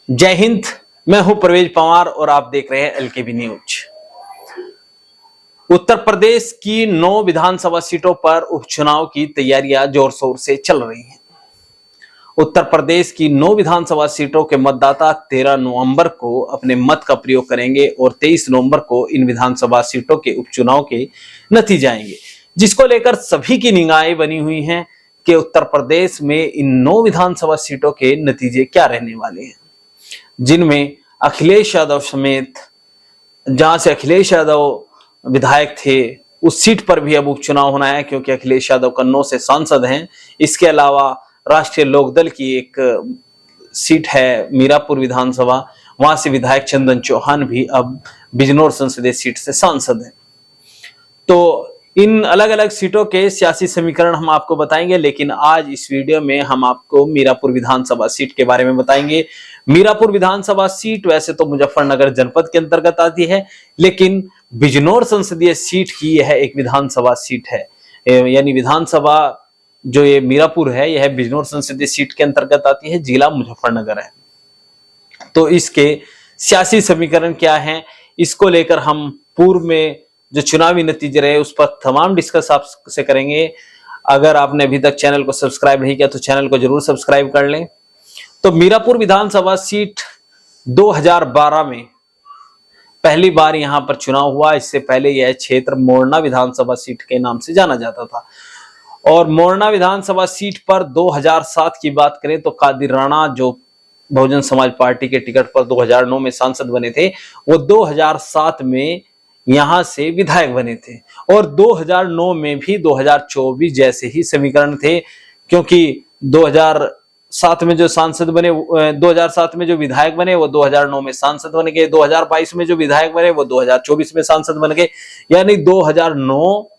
जय हिंद। मैं हूं परवेज पवार और आप देख रहे हैं एलकेबी न्यूज। उत्तर प्रदेश की 9 विधानसभा सीटों पर उपचुनाव की तैयारियां जोर शोर से चल रही हैं। उत्तर प्रदेश की 9 विधानसभा सीटों के मतदाता 13 नवंबर को अपने मत का प्रयोग करेंगे और 23 नवंबर को इन विधानसभा सीटों के उपचुनाव के नतीजे आएंगे, जिसको लेकर सभी की निगाहें बनी हुई हैं कि उत्तर प्रदेश में इन 9 विधानसभा सीटों के नतीजे क्या रहने वाले हैं, जिनमें अखिलेश यादव समेत जहां से अखिलेश यादव विधायक थे उस सीट पर भी अब उपचुनाव होना है, क्योंकि अखिलेश यादव कन्नौज से सांसद हैं। इसके अलावा राष्ट्रीय लोकदल की एक सीट है मीरापुर विधानसभा, वहां से विधायक चंदन चौहान भी अब बिजनौर संसदीय सीट से सांसद हैं। तो इन अलग अलग सीटों के सियासी समीकरण हम आपको बताएंगे, लेकिन आज इस वीडियो में हम आपको मीरापुर विधानसभा सीट के बारे में बताएंगे। मीरापुर विधानसभा सीट वैसे तो मुजफ्फरनगर जनपद के अंतर्गत आती है, लेकिन बिजनौर संसदीय सीट की यह एक विधानसभा सीट है, यानी विधानसभा जो ये मीरापुर है यह बिजनौर संसदीय सीट के अंतर्गत आती है, जिला मुजफ्फरनगर है। तो इसके सियासी समीकरण क्या है, इसको लेकर हम पूर्व में जो चुनावी नतीजे रहे उस पर तमाम डिस्कस आपसे करेंगे। अगर आपने अभी तक चैनल को सब्सक्राइब नहीं किया तो चैनल को जरूर सब्सक्राइब कर लें। तो मीरापुर विधानसभा सीट 2012 में पहली बार यहां पर चुनाव हुआ। इससे पहले यह क्षेत्र मोरना विधानसभा सीट के नाम से जाना जाता था। और मोरना विधानसभा सीट पर 2007 की बात करें तो कादिर राणा, जो बहुजन समाज पार्टी के टिकट पर 2009 में सांसद बने थे, वो 2007 में यहां से विधायक बने थे। और 2009 में भी 2024 जैसे ही समीकरण थे, क्योंकि 2007 में जो सांसद बने 2007 में जो विधायक बने वो 2009 में सांसद बन गए, 2022 में जो विधायक बने वो 2024 में सांसद बन गए, यानी 2009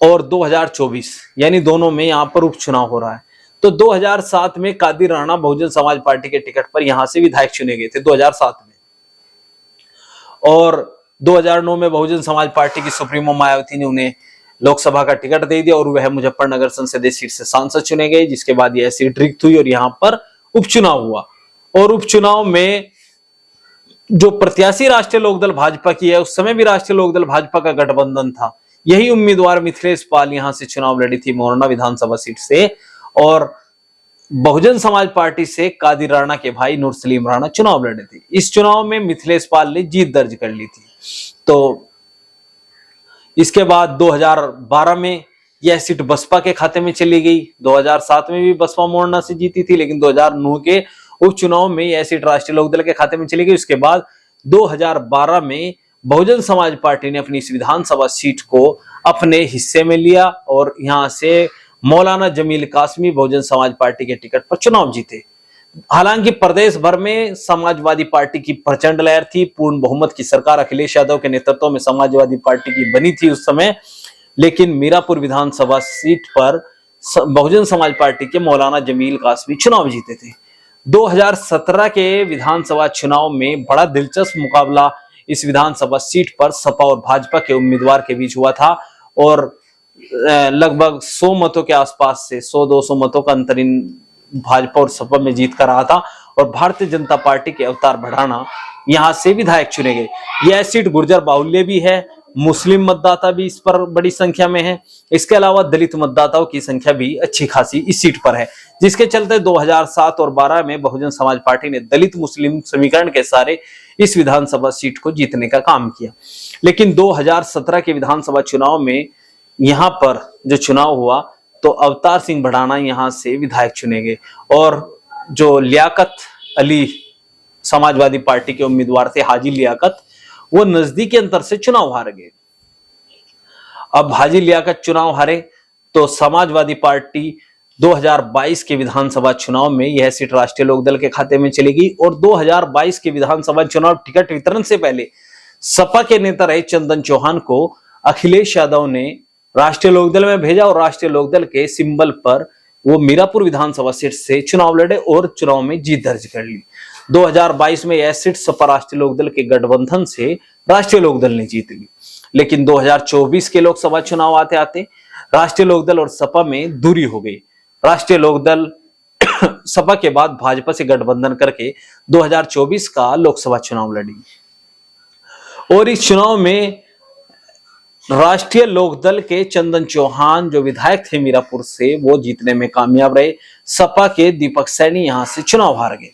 और 2024 यानी दोनों में यहां पर उपचुनाव हो रहा है। तो 2007 में कादिर राणा बहुजन समाज पार्टी के टिकट पर यहां से विधायक चुने गए थे 2007 में, और 2009 में बहुजन समाज पार्टी की सुप्रीमो मायावती ने उन्हें लोकसभा का टिकट दे दिया और वह मुजफ्फरनगर संसदीय सीट से सांसद चुने गए, जिसके बाद यह सीट रिक्त हुई और यहां पर उपचुनाव हुआ। और उपचुनाव में जो प्रत्याशी राष्ट्रीय लोकदल भाजपा की है, उस समय भी राष्ट्रीय लोकदल भाजपा का गठबंधन था, यही उम्मीदवार मिथिलेश पाल यहां से चुनाव लड़ी थी मोरना विधानसभा सीट से, और बहुजन समाज पार्टी से कादिर राणा के भाई नूर सलीम राणा चुनाव लड़े थे। इस चुनाव में मिथिलेश पाल ने जीत दर्ज कर ली थी। तो इसके बाद 2012 में यह सीट बसपा के खाते में चली गई। 2007 में भी बसपा मोरना से जीती थी, लेकिन 2009 के उपचुनाव में यह सीट राष्ट्रीय लोकदल के खाते में चली गई। उसके बाद 2012 में बहुजन समाज पार्टी ने अपनी इस विधानसभा सीट को अपने हिस्से में लिया और यहां से मौलाना जमील कासमी बहुजन समाज पार्टी के टिकट पर चुनाव जीते। हालांकि प्रदेश भर में समाजवादी पार्टी की प्रचंड लहर थी, पूर्ण बहुमत की सरकार अखिलेश यादव के नेतृत्व में समाजवादी पार्टी की बनी थी उस समय, लेकिन मीरापुर विधानसभा सीट पर बहुजन समाज पार्टी के मौलाना जमील कासमी चुनाव जीते थे। 2017 के विधानसभा चुनाव में बड़ा दिलचस्प मुकाबला इस विधानसभा सीट पर सपा और भाजपा के उम्मीदवार के बीच हुआ था, और लगभग 100 मतों के आसपास से 100-200 मतों का अंतर इन भाजपा और सपा में जीत कर रहा था, और भारतीय जनता पार्टी के अवतार भड़ाना यहां से विधायक चुने गए। यह सीट गुर्जर बाहुल्य भी है, मुस्लिम मतदाता भी इस पर बड़ी संख्या में है, इसके अलावा दलित मतदाताओं की संख्या भी अच्छी खासी इस सीट पर है, जिसके चलते 2007 और 12 में बहुजन समाज पार्टी ने दलित मुस्लिम समीकरण के सारे इस विधानसभा सीट को जीतने का काम किया। लेकिन 2017 के विधानसभा चुनाव में यहां पर जो चुनाव हुआ तो अवतार सिंह भड़ाना यहां से विधायक चुने गए, और जो लियाकत अली समाजवादी पार्टी के उम्मीदवार थे हाजी लियाकत, वो नजदीकी अंतर से चुनाव हार गए। अब हाजी लियाकत चुनाव हारे तो समाजवादी पार्टी 2022 के विधानसभा चुनाव में यह सीट राष्ट्रीय लोकदल के खाते में चली गई, और 2022 के विधानसभा चुनाव टिकट वितरण से पहले सपा के नेता रहे चंदन चौहान को अखिलेश यादव ने राष्ट्रीय लोकदल में भेजा, और राष्ट्रीय लोकदल के सिंबल पर वो मीरापुर विधानसभा सीट से चुनाव लड़े और चुनाव में जीत दर्ज कर ली। 2022 में यह सीट सपा राष्ट्रीय लोकदल के गठबंधन से राष्ट्रीय लोकदल ने जीत ली। लेकिन 2024 के लोकसभा चुनाव आते आते राष्ट्रीय लोकदल और सपा में दूरी हो गई। राष्ट्रीय लोकदल सपा के बाद भाजपा से गठबंधन करके 2024 का लोकसभा चुनाव लड़ी और इस चुनाव में राष्ट्रीय लोकदल के चंदन चौहान जो विधायक थे मीरापुर से, वो जीतने में कामयाब रहे। सपा के दीपक सैनी यहां से चुनाव हार गए।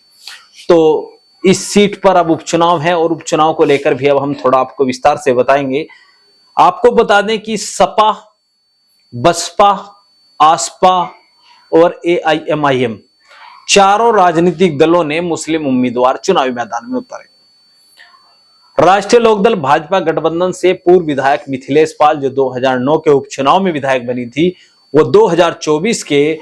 तो इस सीट पर अब उपचुनाव है और उपचुनाव को लेकर भी अब हम थोड़ा आपको विस्तार से बताएंगे। आपको बता दें कि सपा, बसपा, आसपा और AIMIM चारों राजनीतिक दलों ने मुस्लिम उम्मीदवार चुनावी मैदान में उतारे। राष्ट्रीय लोकदल भाजपा गठबंधन से पूर्व विधायक मिथिलेश पाल जो 2009 के उपचुनाव में विधायक बनी थी, वो 2024 के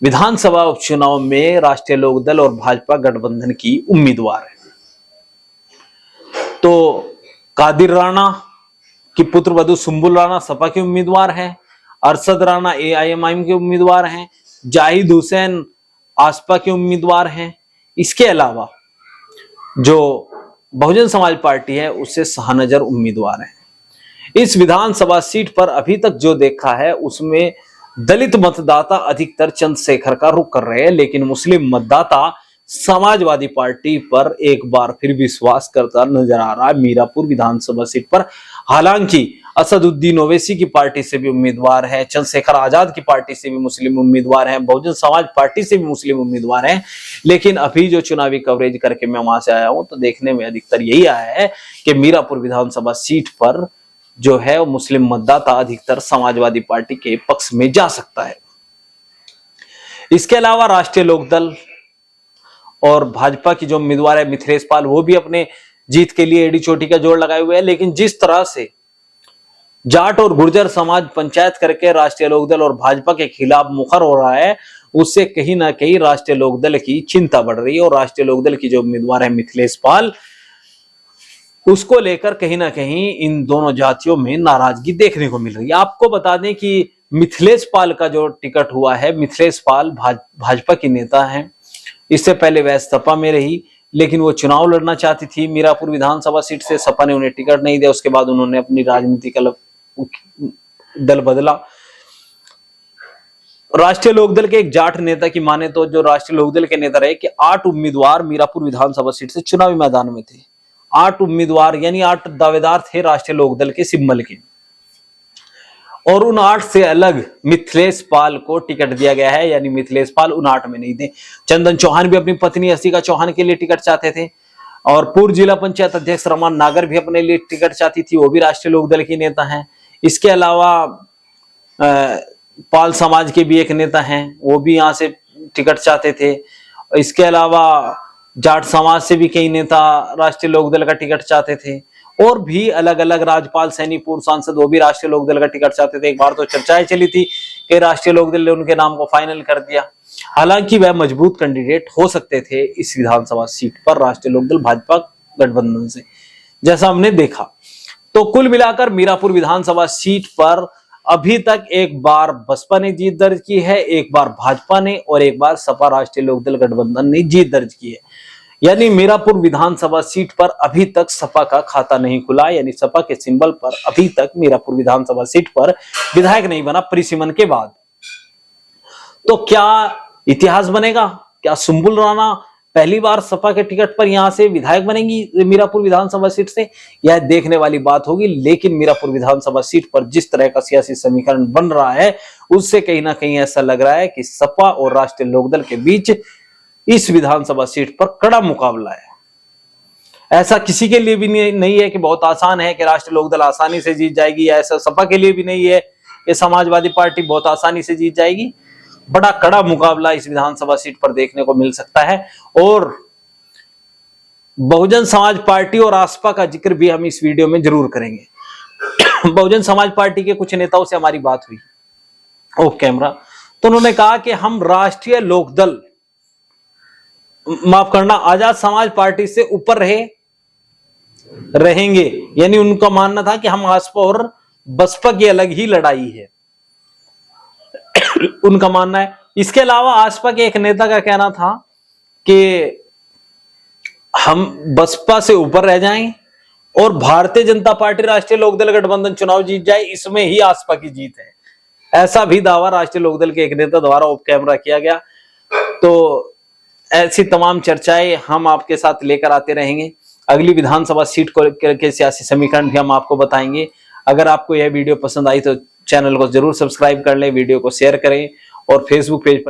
विधानसभा उपचुनाव में राष्ट्रीय लोकदल और भाजपा गठबंधन की उम्मीदवार है। तो कादिर राणा की पुत्र वधु सुंबुल राणा सपा के उम्मीदवार हैं, अरशद राणा AIMIM के उम्मीदवार हैं, जाहिद हुसैन आसपा के उम्मीदवार हैं। इसके अलावा जो बहुजन समाज पार्टी है उससे शाहनजर उम्मीदवार हैं। इस विधानसभा सीट पर अभी तक जो देखा है उसमें दलित मतदाता अधिकतर चंद्रशेखर का रुख कर रहे हैं, लेकिन मुस्लिम मतदाता समाजवादी पार्टी पर एक बार फिर विश्वास करता नजर आ रहा है मीरापुर विधानसभा सीट पर। हालांकि असदुद्दीन ओवैसी की पार्टी से भी उम्मीदवार है, चंद्रशेखर आजाद की पार्टी से भी मुस्लिम उम्मीदवार हैं, बहुजन समाज पार्टी से भी मुस्लिम उम्मीदवार हैं, लेकिन अभी जो चुनावी कवरेज करके मैं वहां से आया हूं तो देखने में अधिकतर यही आया है कि मीरापुर विधानसभा सीट पर जो है वो मुस्लिम मतदाता अधिकतर समाजवादी पार्टी के पक्ष में जा सकता है। इसके अलावा राष्ट्रीय लोकदल और भाजपा की जो उम्मीदवार है मिथिलेश पाल, वो भी अपने जीत के लिए एड़ी चोटी का जोड़ लगाए हुए हैं। लेकिन जिस तरह से जाट और गुर्जर समाज पंचायत करके राष्ट्रीय लोकदल और भाजपा के खिलाफ मुखर हो रहा है, उससे कहीं ना कहीं राष्ट्रीय लोकदल की चिंता बढ़ रही है और राष्ट्रीय लोकदल की जो उम्मीदवार है मिथिलेश पाल, उसको लेकर कहीं ना कहीं इन दोनों जातियों में नाराजगी देखने को मिल रही है। आपको बता दें कि मिथिलेश पाल का जो टिकट हुआ है, मिथिलेश पाल भाजपा की नेता हैं, इससे पहले वह सपा में रही, लेकिन वो चुनाव लड़ना चाहती थी मीरापुर विधानसभा सीट से, सपा ने उन्हें टिकट नहीं दिया। उसके बाद उन्होंने अपनी राजनीति का दल बदला। राष्ट्रीय लोकदल के एक जाट नेता की माने तो जो राष्ट्रीय लोकदल के नेता रहे कि 8 उम्मीदवार मीरापुर विधानसभा सीट से चुनावी मैदान में थे। 8 उम्मीदवार यानी 8 दावेदार थे राष्ट्रीय लोकदल के सिंबल के, और उन 8 से अलग मिथिलेश पाल को टिकट दिया गया है, यानी मिथिलेश पाल उन 8 में नहीं थे। चंदन चौहान भी अपनी पत्नी हसीका चौहान के लिए टिकट चाहते थे और पूर्व जिला पंचायत अध्यक्ष रमान नागर भी अपने लिए टिकट चाहती थी, वो भी राष्ट्रीय लोकदल की नेता हैं। इसके अलावा पाल समाज के भी एक नेता हैं, वो भी यहाँ से टिकट चाहते थे। इसके अलावा जाट समाज से भी कई नेता राष्ट्रीय लोकदल का टिकट चाहते थे, और भी अलग अलग राजपाल सैनी पूर्व सांसद वो भी राष्ट्रीय लोकदल का टिकट चाहते थे। एक बार तो चर्चाएं चली थी कि राष्ट्रीय लोकदल ने उनके नाम को फाइनल कर दिया। हालांकि वह मजबूत कैंडिडेट हो सकते थे इस विधानसभा सीट पर राष्ट्रीय लोकदल भाजपा गठबंधन से, जैसा हमने देखा। तो कुल मिलाकर मीरापुर विधानसभा सीट पर अभी तक एक बार बसपा ने जीत दर्ज की है, एक बार भाजपा ने, और एक बार सपा राष्ट्रीय लोकदल गठबंधन ने जीत दर्ज की है। यानी मीरापुर विधानसभा सीट पर अभी तक सपा का खाता नहीं खुला, यानी सपा के सिंबल पर अभी तक मीरापुर विधानसभा सीट पर विधायक नहीं बना परिसीमन के बाद। तो क्या इतिहास बनेगा? क्या सुंबुल राणा पहली बार सपा के टिकट पर यहां से विधायक बनेंगी मीरापुर विधानसभा सीट से? यह देखने वाली बात होगी। लेकिन मीरापुर विधानसभा सीट पर जिस तरह का सियासी समीकरण बन रहा है, उससे कहीं ना कहीं ऐसा लग रहा है कि सपा और राष्ट्रीय लोकदल के बीच इस विधानसभा सीट पर कड़ा मुकाबला है। ऐसा किसी के लिए भी नहीं है कि बहुत आसान है कि राष्ट्रीय लोकदल आसानी से जीत जाएगी, या ऐसा सपा के लिए भी नहीं है कि समाजवादी पार्टी बहुत आसानी से जीत जाएगी। बड़ा कड़ा मुकाबला इस विधानसभा सीट पर देखने को मिल सकता है, और बहुजन समाज पार्टी और आसपा का जिक्र भी हम इस वीडियो में जरूर करेंगे। बहुजन समाज पार्टी के कुछ नेताओं से हमारी बात हुई ऑफ कैमरा, तो उन्होंने कहा कि हम राष्ट्रीय लोकदल, माफ करना, आजाद समाज पार्टी से ऊपर रहेंगे। यानी उनका मानना था कि हम आसपा और बसपा की अलग ही लड़ाई है, उनका मानना है। इसके अलावा आसपा के एक नेता का कहना था कि हम बसपा से ऊपर रह जाएं और भारतीय जनता पार्टी राष्ट्रीय लोकदल गठबंधन चुनाव जीत जाए, इसमें ही आसपा की जीत है। ऐसा भी दावा राष्ट्रीय लोकदल के एक नेता द्वारा ऑफ कैमरा किया गया। तो ऐसी तमाम चर्चाएं हम आपके साथ लेकर आते रहेंगे। अगली विधानसभा सीट को के सियासी समीकरण भी हम आपको बताएंगे। अगर आपको यह वीडियो पसंद आई तो चैनल को जरूर सब्सक्राइब कर लें, वीडियो को शेयर करें और फेसबुक पेज पर